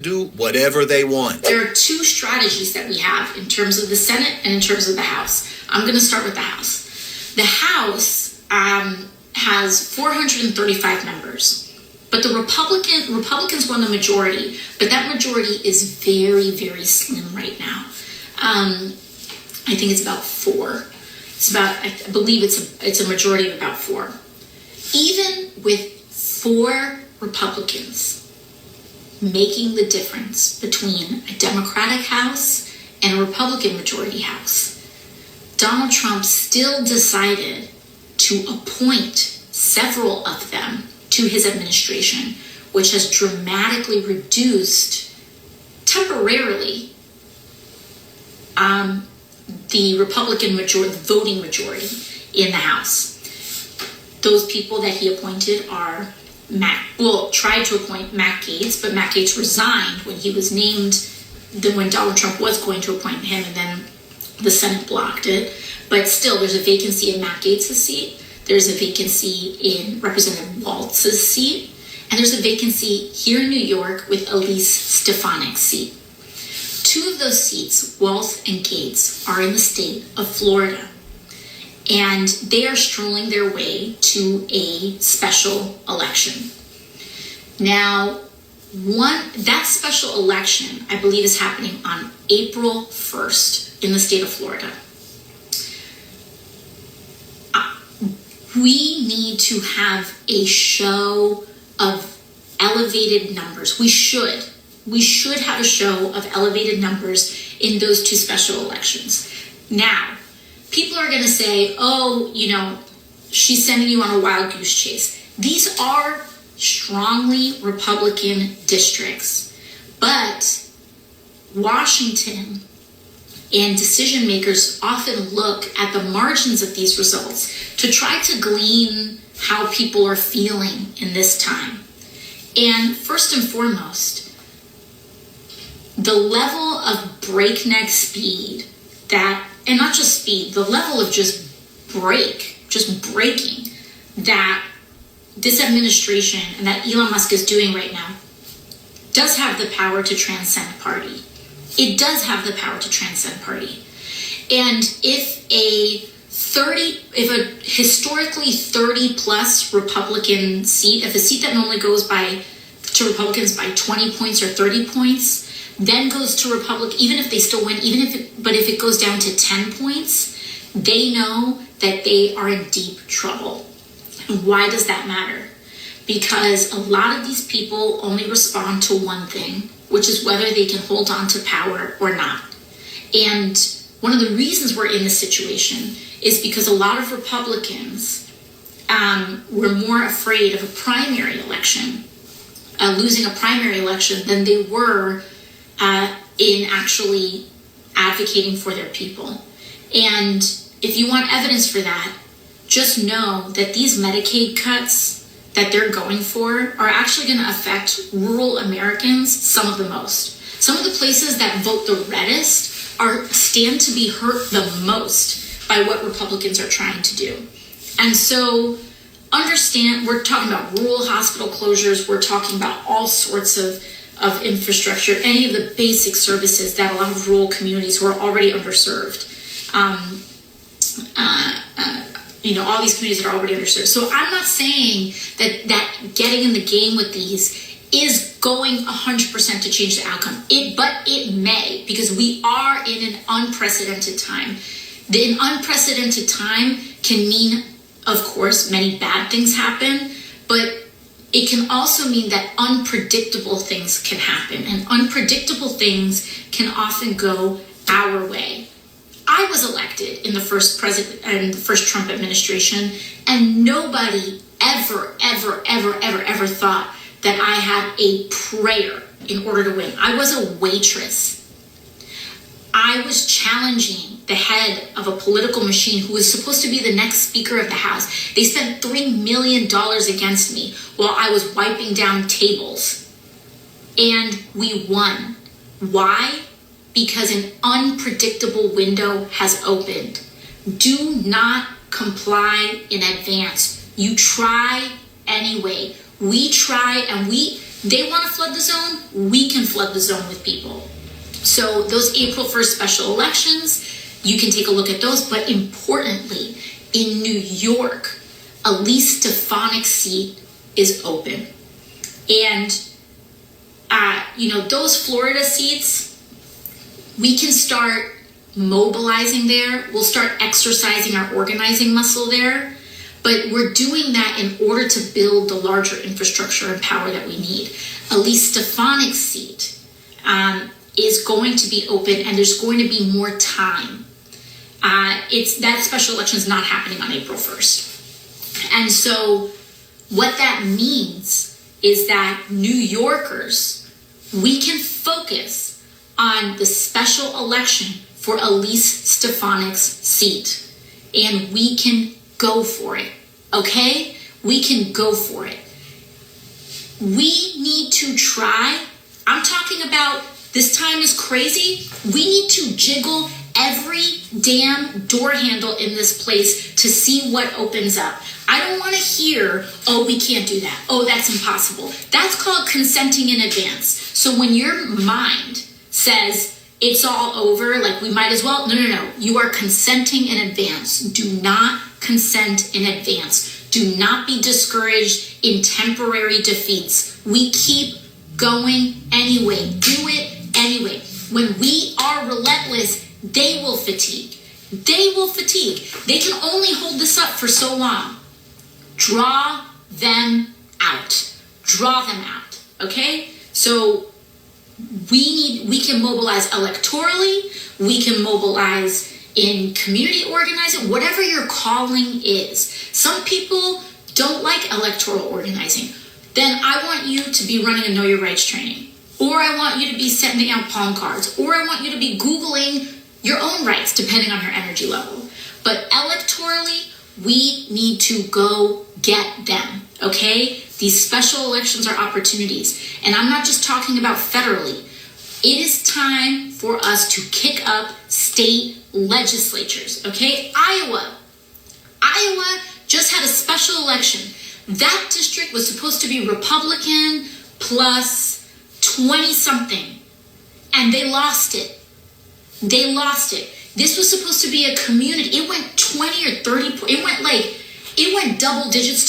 do whatever they want. There are two strategies that we have in terms of the Senate and in terms of the House. I'm going to start with the House. The House has 435 members, but the Republicans won the majority, but that majority is very, very slim right now. I think it's about 4. I believe it's a majority of about 4. Even with 4 Republicans making the difference between a Democratic House and a Republican majority House, Donald Trump still decided to appoint several of them to his administration, which has dramatically reduced temporarily the Republican majority, the voting majority in the House. Those people that he appointed are tried to appoint Matt Gaetz, but Matt Gaetz resigned when he was named, when Donald Trump was going to appoint him, and then the Senate blocked it. But still, there's a vacancy in Matt Gaetz' seat. There's a vacancy in Representative Waltz's seat. And there's a vacancy here in New York with Elise Stefanik's seat. 2 of those seats, Waltz and Gaetz, are in the state of Florida. And they are strolling their way to a special election. Now, that special election, I believe, is happening on April 1st in the state of Florida. We need to have a show of elevated numbers. We should have a show of elevated numbers in those 2 special elections. Now, people are going to say, oh, she's sending you on a wild goose chase. These are strongly Republican districts, but Washington and decision makers often look at the margins of these results to try to glean how people are feeling in this time. And first and foremost, the level of breakneck speed and not just speed, the level of just breaking that this administration and that Elon Musk is doing right now does have the power to transcend party. It does have the power to transcend party. And if a historically 30 plus Republican seat, if a seat that normally goes to Republicans by 20 points or 30 points, then goes to Republic, even if they still win, but if it goes down to 10 points, they know that they are in deep trouble. And why does that matter? Because a lot of these people only respond to one thing, which is whether they can hold on to power or not. And one of the reasons we're in this situation is because a lot of Republicans were more afraid of a primary election, losing a primary election, than they were in actually advocating for their people. And if you want evidence for that, just know that these Medicaid cuts that they're going for are actually going to affect rural Americans some of the most. Some of the places that vote the reddest stand to be hurt the most by what Republicans are trying to do. And so understand, we're talking about rural hospital closures, we're talking about all sorts of infrastructure, any of the basic services that a lot of rural communities who are already underserved, all these communities that are already underserved. So I'm not saying that getting in the game with these is going 100% to change the outcome. But it may, because we are in an unprecedented time. An unprecedented time can mean, of course, many bad things happen, but it can also mean that unpredictable things can happen, and unpredictable things can often go our way. I was elected in the first Trump administration, and nobody ever thought that I had a prayer in order to win. I was a waitress. I was challenging the head of a political machine who was supposed to be the next Speaker of the House. They spent $3 million against me while I was wiping down tables. And we won. Why? Because an unpredictable window has opened. Do not comply in advance. You try anyway. We try, and they want to flood the zone, we can flood the zone with people. So those April 1st special elections, you can take a look at those. But importantly, in New York, Elise Stefanik's seat is open. And, those Florida seats, we can start mobilizing there. We'll start exercising our organizing muscle there. But we're doing that in order to build the larger infrastructure and power that we need. Elise Stefanik's seat is going to be open, and there's going to be more time. That special election is not happening on April 1st. And so what that means is that New Yorkers, we can focus on the special election for Elise Stefanik's seat, and we can go for it, okay? We can go for it. We need to try. I'm talking about this time is crazy. We need to jiggle every damn door handle in this place to see what opens up. I don't want to hear, oh, we can't do that. Oh, that's impossible. That's called consenting in advance. So when your mind says it's all over, like we might as well, no. You are consenting in advance. Do not consent in advance. Do not be discouraged in temporary defeats. We keep going anyway. Do it anyway. When we are relentless, they will fatigue. They will fatigue. They can only hold this up for so long. Draw them out. Draw them out. Okay? So we can mobilize electorally. We can mobilize in community organizing, whatever your calling is. Some people don't like electoral organizing. Then I want you to be running a Know Your Rights training. Or I want you to be sending out palm cards. Or I want you to be Googling your own rights, depending on your energy level. But electorally, we need to go get them, okay? These special elections are opportunities. And I'm not just talking about federally. It is time for us to kick up state legislatures, okay? Iowa just had a special election. That district was supposed to be Republican plus 20-something, and they lost it. They lost it. This was supposed to be a community. It went 20 or 30, it went double digits